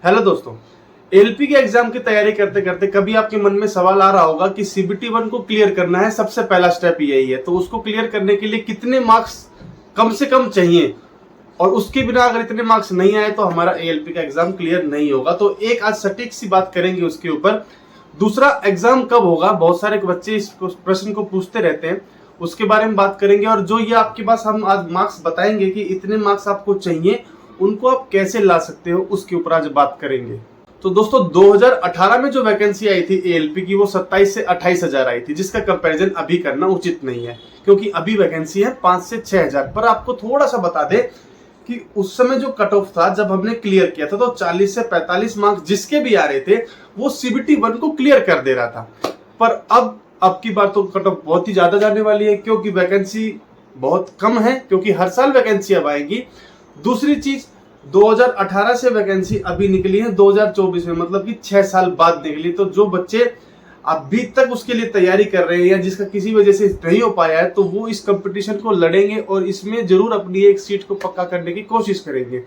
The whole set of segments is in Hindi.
हेलो दोस्तों, एलपी के एग्जाम की तैयारी करते करते कभी आपके मन में सवाल आ रहा होगा कि सीबीटी 1 को क्लियर करना है, सबसे पहला स्टेप यही है। तो उसको क्लियर करने के लिए कितने मार्क्स कम से कम चाहिए और उसके बिना अगर इतने मार्क्स नहीं आए तो हमारा एएलपी का एग्जाम क्लियर नहीं होगा। तो एक आज सटीक सी बात करेंगे उसके ऊपर। दूसरा, एग्जाम कब होगा, बहुत सारे बच्चे इस प्रश्न को पूछते रहते हैं, उसके बारे में बात करेंगे। और जो ये आपके पास हम आज मार्क्स बताएंगे कि इतने मार्क्स आपको चाहिए, उनको आप कैसे ला सकते हो, उसके ऊपर आज बात करेंगे। तो दोस्तों, 2018 में जो वैकेंसी आई थी एएलपी की, वो 27 से 28 हजार आई थी, जिसका कंपैरिजन अभी करना उचित नहीं है क्योंकि अभी वैकेंसी है 5 से 6 हजार। पर आपको थोड़ा सा बता दे कि उस समय जो कट ऑफ था जब हमने क्लियर किया था, तो 40 से 45 मार्क्स जिसके भी आ रहे थे वो सीबीटी 1 को क्लियर कर दे रहा था। पर अब की बार तो कट ऑफ बहुत ही ज्यादा जाने वाली है क्योंकि वैकेंसी बहुत कम है, क्योंकि हर साल वैकेंसी अब आएगी। दूसरी चीज, 2018 से वैकेंसी अभी निकली है 2024 में, मतलब कि 6 साल बाद निकली। तो जो बच्चे अभी तक उसके लिए तैयारी कर रहे हैं या जिसका किसी वजह से नहीं हो पाया है, तो वो इस कंपटीशन को लड़ेंगे और इसमें जरूर अपनी एक सीट को पक्का करने की कोशिश करेंगे।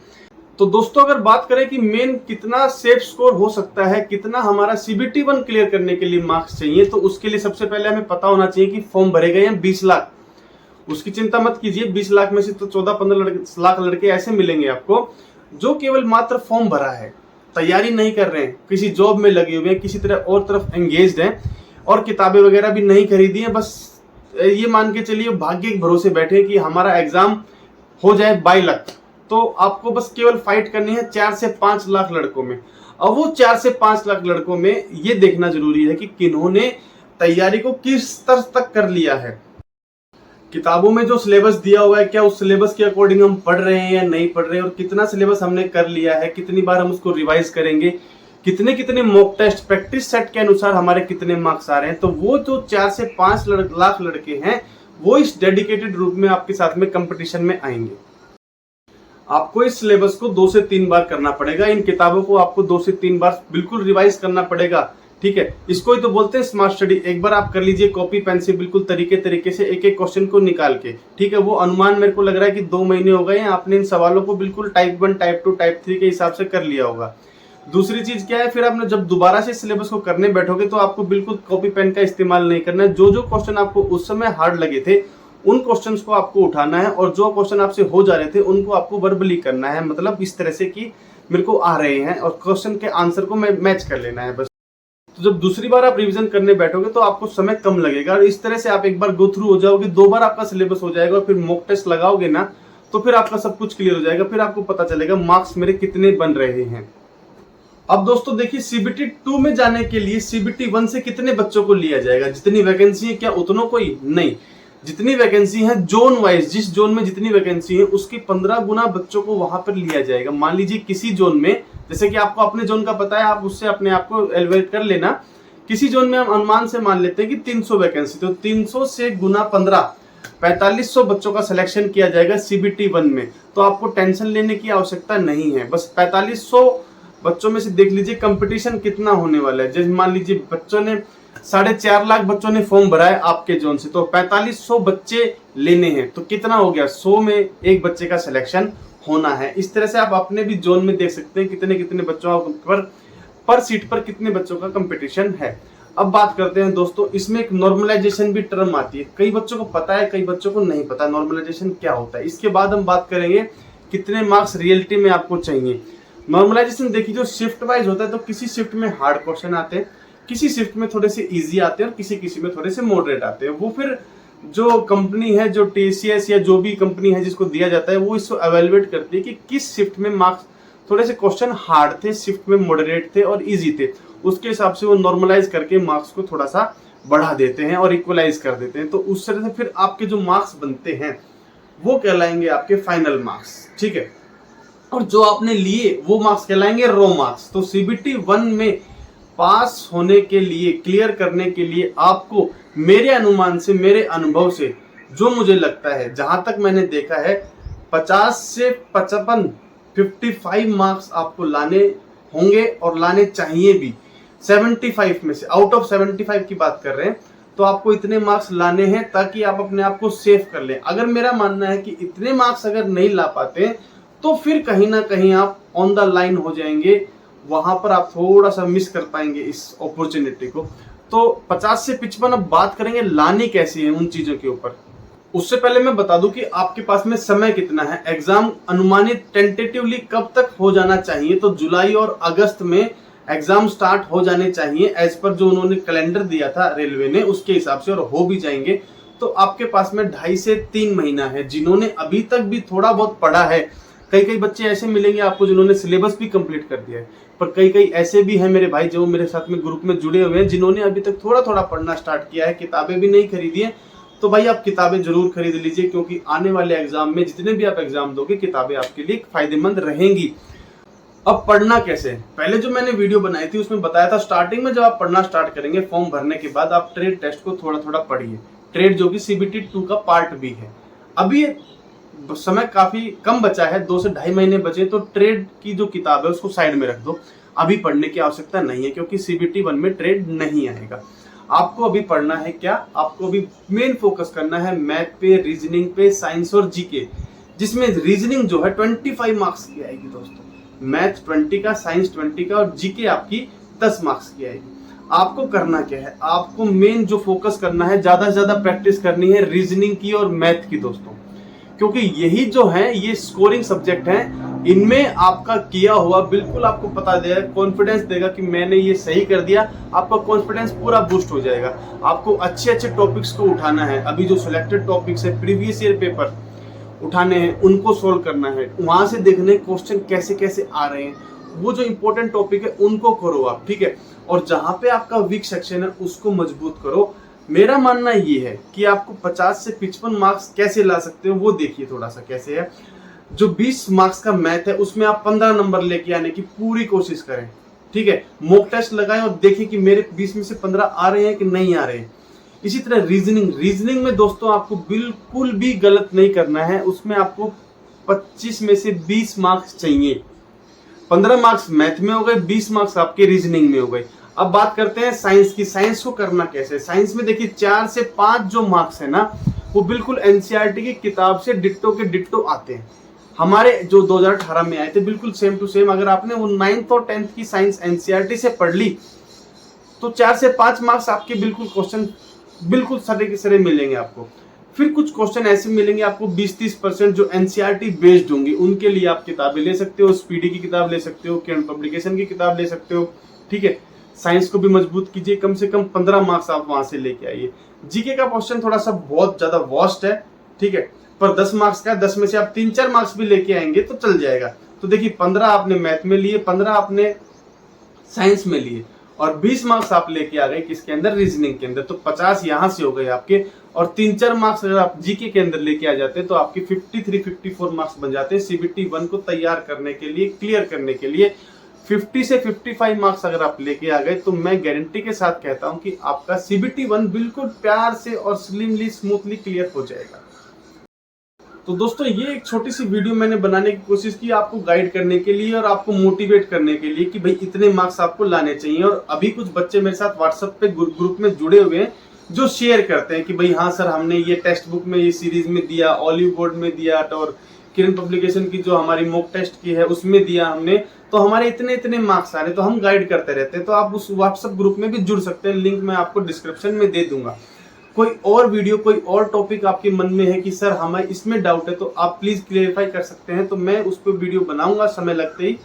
तो दोस्तों, अगर बात करें कि मेन कितना सेफ स्कोर हो सकता है, कितना हमारा सीबीटी 1 क्लियर करने के लिए मार्क्स चाहिए, तो उसके लिए सबसे पहले हमें पता होना चाहिए कि फॉर्म भरे गए हैं 20 लाख। उसकी चिंता मत कीजिए, 20 लाख में से तो 14-15 लाख लड़के ऐसे मिलेंगे आपको जो केवल मात्र फॉर्म भरा है, तैयारी नहीं कर रहे हैं, किसी जॉब में लगे हुए हैं, किसी तरह और तरफ एंगेज्ड हैं और किताबें वगैरह भी नहीं खरीदी हैं। बस ये मान के चलिए भाग्य के भरोसे बैठे कि हमारा एग्जाम हो जाए बाय लक। तो आपको बस केवल फाइट करनी है 4 से 5 लाख लड़कों में। अब वो 4 से 5 लाख लड़कों में ये देखना जरूरी है कि किन्होंने तैयारी को किस स्तर तक कर लिया है। किताबों में जो सिलेबस दिया हुआ है, क्या उस सिलेबस के अकॉर्डिंग हम पढ़ रहे हैं या नहीं पढ़ रहे हैं, और कितना सिलेबस हमने कर लिया है, कितनी बार हम उसको रिवाइज करेंगे, कितने कितने मॉक टेस्ट प्रैक्टिस सेट के अनुसार हमारे कितने मार्क्स आ रहे हैं। तो वो जो 4 से 5 लाख लड़के हैं, वो इस डेडिकेटेड रूप में आपके साथ में कंपटीशन में आएंगे। आपको इस सिलेबस को 2 से 3 बार करना पड़ेगा, इन किताबों को आपको 2 से 3 बार बिल्कुल रिवाइज करना पड़ेगा, ठीक है। इसको ही तो बोलते हैं स्मार्ट स्टडी। एक बार आप कर लीजिए कॉपी पेन से बिल्कुल तरीके से एक एक क्वेश्चन को निकाल के, ठीक है। वो अनुमान मेरे को लग रहा है कि 2 महीने हो गए हैं, आपने इन सवालों को बिल्कुल टाइप 1, टाइप 2, टाइप 3 के हिसाब से कर लिया होगा। दूसरी चीज क्या है, फिर आपने जब दोबारा से सिलेबस को करने बैठोगे तो आपको बिल्कुल कॉपी पेन का इस्तेमाल नहीं करना है। जो जो क्वेश्चन आपको उस समय हार्ड लगे थे, उन क्वेश्चंस को आपको उठाना है और जो क्वेश्चन आपसे हो जा रहे थे उनको आपको वर्बली करना है, मतलब इस तरह से कि मेरे को आ रहे हैं और क्वेश्चन के आंसर को मैच कर लेना है बस। तो जब दूसरी बार आप रिवीजन करने बैठोगे तो आपको समय कम लगेगा और इस तरह से आप एक बार गो थ्रू हो जाओगे, 2 बार आपका सिलेबस हो जाएगा और फिर मॉक टेस्ट लगाओगे ना, तो फिर आपका सब कुछ क्लियर हो जाएगा। फिर आपको पता चलेगा मार्क्स मेरे कितने बन रहे हैं। अब दोस्तों देखिए, सीबीटी 2 में जाने के लिए सीबीटी 1 से कितने बच्चों को लिया जाएगा, जितनी वैकेंसी है क्या उतनों को ही नहीं, जितनी वैकेंसी है जोन वाइज, जिस जोन में जितनी वैकेंसी है उसकी 15 गुना बच्चों को वहां पर लिया जाएगा। मान लीजिए किसी जोन में, जैसे कि आपको अपने जोन का पता है, आप उससे अपने आप को एलिवेट कर लेना। किसी जोन में हम अनुमान से मान लेते हैं कि 300 वैकेंसी, तो 300 से गुना 15, 4500 बच्चों का सिलेक्शन किया जाएगा सीबीटी 1 में। तो आपको टेंशन लेने की आवश्यकता नहीं है। बस 4500 बच्चों में से देख लीजिए कंपटीशन कितना होने वाला है। जैसे मान लीजिए बच्चों ने 4.5 लाख बच्चों ने फॉर्म भरा है आपके जोन से, तो 4500 बच्चे लेने हैं, तो कितना हो गया, 100 में एक बच्चे का सिलेक्शन होना है। इस तरह से आप अपने भी जोन में देख सकते हैं कितने कितने बच्चों पर सीट पर कितने बच्चों का कंपटीशन है। अब बात करते हैं दोस्तों, इसमें एक नॉर्मलाइजेशन भी टर्म आती है। कई बच्चों को पता है, कई बच्चों को नहीं पता नॉर्मलाइजेशन क्या होता है। इसके बाद हम बात करेंगे कितने मार्क्स रियलिटी में आपको चाहिए। नॉर्मलाइजेशन देखिए, जो शिफ्ट वाइज होता है, तो किसी शिफ्ट में हार्ड क्वेश्चन आते हैं, किसी शिफ्ट में थोड़े से इजी आते हैं और किसी में थोड़े से मॉडरेट आते हैं। वो फिर जो कंपनी है, जो टीसीएस या जो भी कंपनी है जिसको दिया जाता है, वो इसको एवेलुएट करती है कि किस शिफ्ट में मार्क्स थोड़े से क्वेश्चन हार्ड थे, शिफ्ट में मॉडरेट थे और इजी थे। उसके हिसाब से वो नॉर्मलाइज करके मार्क्स को थोड़ा सा बढ़ा देते हैं और इक्वलाइज कर देते हैं। तो उस तरह से फिर आपके जो मार्क्स बनते हैं वो कहलाएंगे आपके फाइनल मार्क्स, ठीक है। और जो आपने लिए वो मार्क्स कहलाएंगे रॉ मार्क्स। तो सीबीटी 1 में पास होने के लिए, क्लियर करने के लिए आपको मेरे अनुमान से, मेरे अनुभव से जो मुझे लगता है, जहां तक मैंने देखा है, 50 से 55 मार्क्स आपको लाने होंगे और लाने चाहिए भी। 75 में से, आउट ऑफ 75 की बात कर रहे हैं, तो आपको इतने मार्क्स लाने हैं ताकि आप अपने आप को सेव कर लें। अगर मेरा मानना है कि इतने मार्क्स अगर नहीं ला पाते तो फिर कहीं ना कहीं आप ऑन द लाइन हो जाएंगे वहां पर आप थोड़ा सा मिस कर पाएंगे इस अपॉर्चुनिटी को। तो 50 से 55 अब बात करेंगे लानी कैसी है उन चीजों के ऊपर। उससे पहले मैं बता दूं कि आपके पास में समय कितना है। एग्जाम अनुमानित टेंटेटिवली कब तक हो जाना चाहिए, तो जुलाई और अगस्त में एग्जाम स्टार्ट हो जाने चाहिए एज पर जो उन्होंने कैलेंडर दिया था रेलवे ने, उसके हिसाब से, और हो भी जाएंगे। तो आपके पास में 2.5 से 3 महीना है। जिन्होंने अभी तक भी थोड़ा बहुत पढ़ा है, कई बच्चे ऐसे मिलेंगे आपको जिन्होंने सिलेबस भी कंप्लीट कर दिया है, पर कई ऐसे भी हैं मेरे भाई जो मेरे साथ में ग्रुप में जुड़े हुए हैं जिन्होंने अभी तक थोड़ा थोड़ा पढ़ना स्टार्ट किया है, किताबें भी नहीं खरीदी है। तो भाई आप किताबें जरूर खरीद लीजिए, क्योंकि आने वाले एग्जाम में जितने भी आप एग्जाम दोगे किताबें आपके लिए फायदेमंद रहेंगी। अब पढ़ना कैसे, पहले जो मैंने वीडियो बनाई थी उसमें बताया था स्टार्टिंग में जब आप पढ़ना स्टार्ट करेंगे फॉर्म भरने के बाद आप ट्रेड टेस्ट को थोड़ा थोड़ा पढ़िए। ट्रेड जो कि CBT 2 का पार्ट भी है। अभी समय काफी कम बचा है, 2 से 2.5 महीने बचे, तो ट्रेड की जो किताब है उसको साइड में रख दो। अभी पढ़ने की आवश्यकता नहीं है, क्योंकि CBT 1 में ट्रेड नहीं आएगा। आपको अभी पढ़ना है क्या, आपको अभी मेन फोकस करना है मैथ पे, रीजनिंग पे, साइंस और जीके, जिसमें रीजनिंग जो है 25 मार्क्स की आएगी दोस्तों। मैथ 20 का, साइंस 20 का और जीके आपकी 10 मार्क्स की आएगी। आपको करना क्या है, आपको मेन जो फोकस करना है, ज्यादा से ज्यादा प्रैक्टिस करनी है रीजनिंग की और मैथ की दोस्तों, क्योंकि यही जो है ये स्कोरिंग सब्जेक्ट है। इनमें आपका किया हुआ बिल्कुल आपको पता देगा, कॉन्फिडेंस देगा कि मैंने ये सही कर दिया। आपका कॉन्फिडेंस पूरा बूस्ट हो जाएगा। आपको अच्छे अच्छे टॉपिक्स को उठाना है। अभी जो सिलेक्टेड टॉपिक्स है, प्रीवियस ईयर पेपर उठाने हैं, उनको सोल्व करना है। वहां से देखने क्वेश्चन कैसे कैसे आ रहे हैं, वो जो इंपॉर्टेंट टॉपिक है उनको करो आप, ठीक है। और जहां पे आपका वीक सेक्शन है उसको मजबूत करो। मेरा मानना ये है कि आपको 50 से 55 मार्क्स कैसे ला सकते हो वो देखिए थोड़ा सा कैसे है। जो 20 मार्क्स का मैथ है उसमें आप 15 नंबर लेके आने की पूरी कोशिश करें, ठीक है। मॉक टेस्ट लगाएं और देखिए कि मेरे 20 में से 15 आ रहे हैं कि नहीं आ रहे हैं। इसी तरह रीजनिंग में दोस्तों आपको बिल्कुल भी गलत नहीं करना है। उसमें आपको 25 में से 20 मार्क्स चाहिए। 15 मार्क्स मैथ में हो गए, 20 मार्क्स आपके रीजनिंग में हो गए। अब बात करते हैं साइंस की। साइंस को करना कैसे, साइंस में देखिए 4 से 5 जो मार्क्स है ना, वो बिल्कुल एनसीईआरटी की किताब से डिट्टो के डिट्टो आते हैं। हमारे जो 2018 में आए थे बिल्कुल सेम टू सेम। अगर आपने वो 9th और 10th की साइंस एनसीईआरटी से पढ़ ली तो 4 से 5 मार्क्स आपके बिल्कुल क्वेश्चन बिल्कुल सरे के सरे मिलेंगे आपको। फिर कुछ क्वेश्चन ऐसे मिलेंगे आपको 20-30% जो एनसीईआरटी बेस्ड होंगे, उनके लिए आप किताबें ले सकते हो। स्पीडी की किताब ले सकते हो, किरण पब्लिकेशन की किताब ले सकते हो, ठीक है। साइंस को भी मजबूत कीजिए, कम से कम 15 मार्क्स आप वहां से लेके आइए। जीके का क्वेश्चन थोड़ा सा बहुत ज्यादा वास्ट है, ठीक है, पर 10 मार्क्स का, 10 में से आप 3-4 मार्क्स भी लेके आएंगे तो चल जाएगा। तो देखिए 15 आपने मैथ में लिए, 15 आपने साइंस में लिए और 20 मार्क्स आप लेके आ गए किसके अंदर, रीजनिंग के अंदर। तो 50 यहां से हो गए आपके, और 3-4 मार्क्स अगर आप जीके के अंदर लेके आ जाते तो आपके 53-54 मार्क्स बन जाते हैं CBT 1 को तैयार करने के लिए, क्लियर करने के लिए। 50 से 55 मार्क्स अगर आप लेके आ गए तो मैं गारंटी के साथ कहता हूं कि आपका CBT 1 बिल्कुल प्यार से और स्लिमली स्मूथली क्लियर हो जाएगा। तो दोस्तों ये एक छोटी सी वीडियो मैंने बनाने की कोशिश की आपको गाइड करने के लिए और आपको मोटिवेट करने के लिए कि भाई इतने मार्क्स आपको लाने चाहिए। और अभी कुछ बच्चे मेरे साथ व्हाट्सएप पे ग्रुप में जुड़े हुए हैं जो शेयर करते हैं कि भाई हाँ सर हमने ये टेक्स्ट बुक में ये सीरीज में दिया, ऑलिव बोर्ड में दिया और किरण पब्लिकेशन की जो हमारी मॉक टेस्ट की है उसमें दिया हमने, तो हमारे इतने इतने मार्क्स आ रहे। तो हम गाइड करते रहते हैं। तो आप उस व्हाट्सएप ग्रुप में भी जुड़ सकते हैं, लिंक मैं आपको डिस्क्रिप्शन में दे दूंगा। कोई और वीडियो, कोई और टॉपिक आपके मन में है कि सर हमें इसमें डाउट है, तो आप प्लीज क्लेरिफाई कर सकते हैं, तो मैं उस पर वीडियो बनाऊंगा समय लगते ही।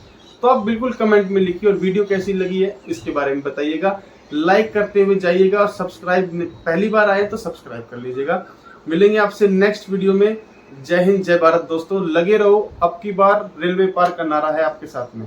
तो आप बिल्कुल कमेंट में लिखिए और वीडियो कैसी लगी है इसके बारे में बताइएगा। लाइक करते हुए जाइएगा और सब्सक्राइब, पहली बार आए तो सब्सक्राइब कर लीजिएगा। मिलेंगे आपसे नेक्स्ट वीडियो में। जय हिंद, जय भारत दोस्तों। लगे रहो, अब की बार रेलवे पार का नारा है आपके साथ में।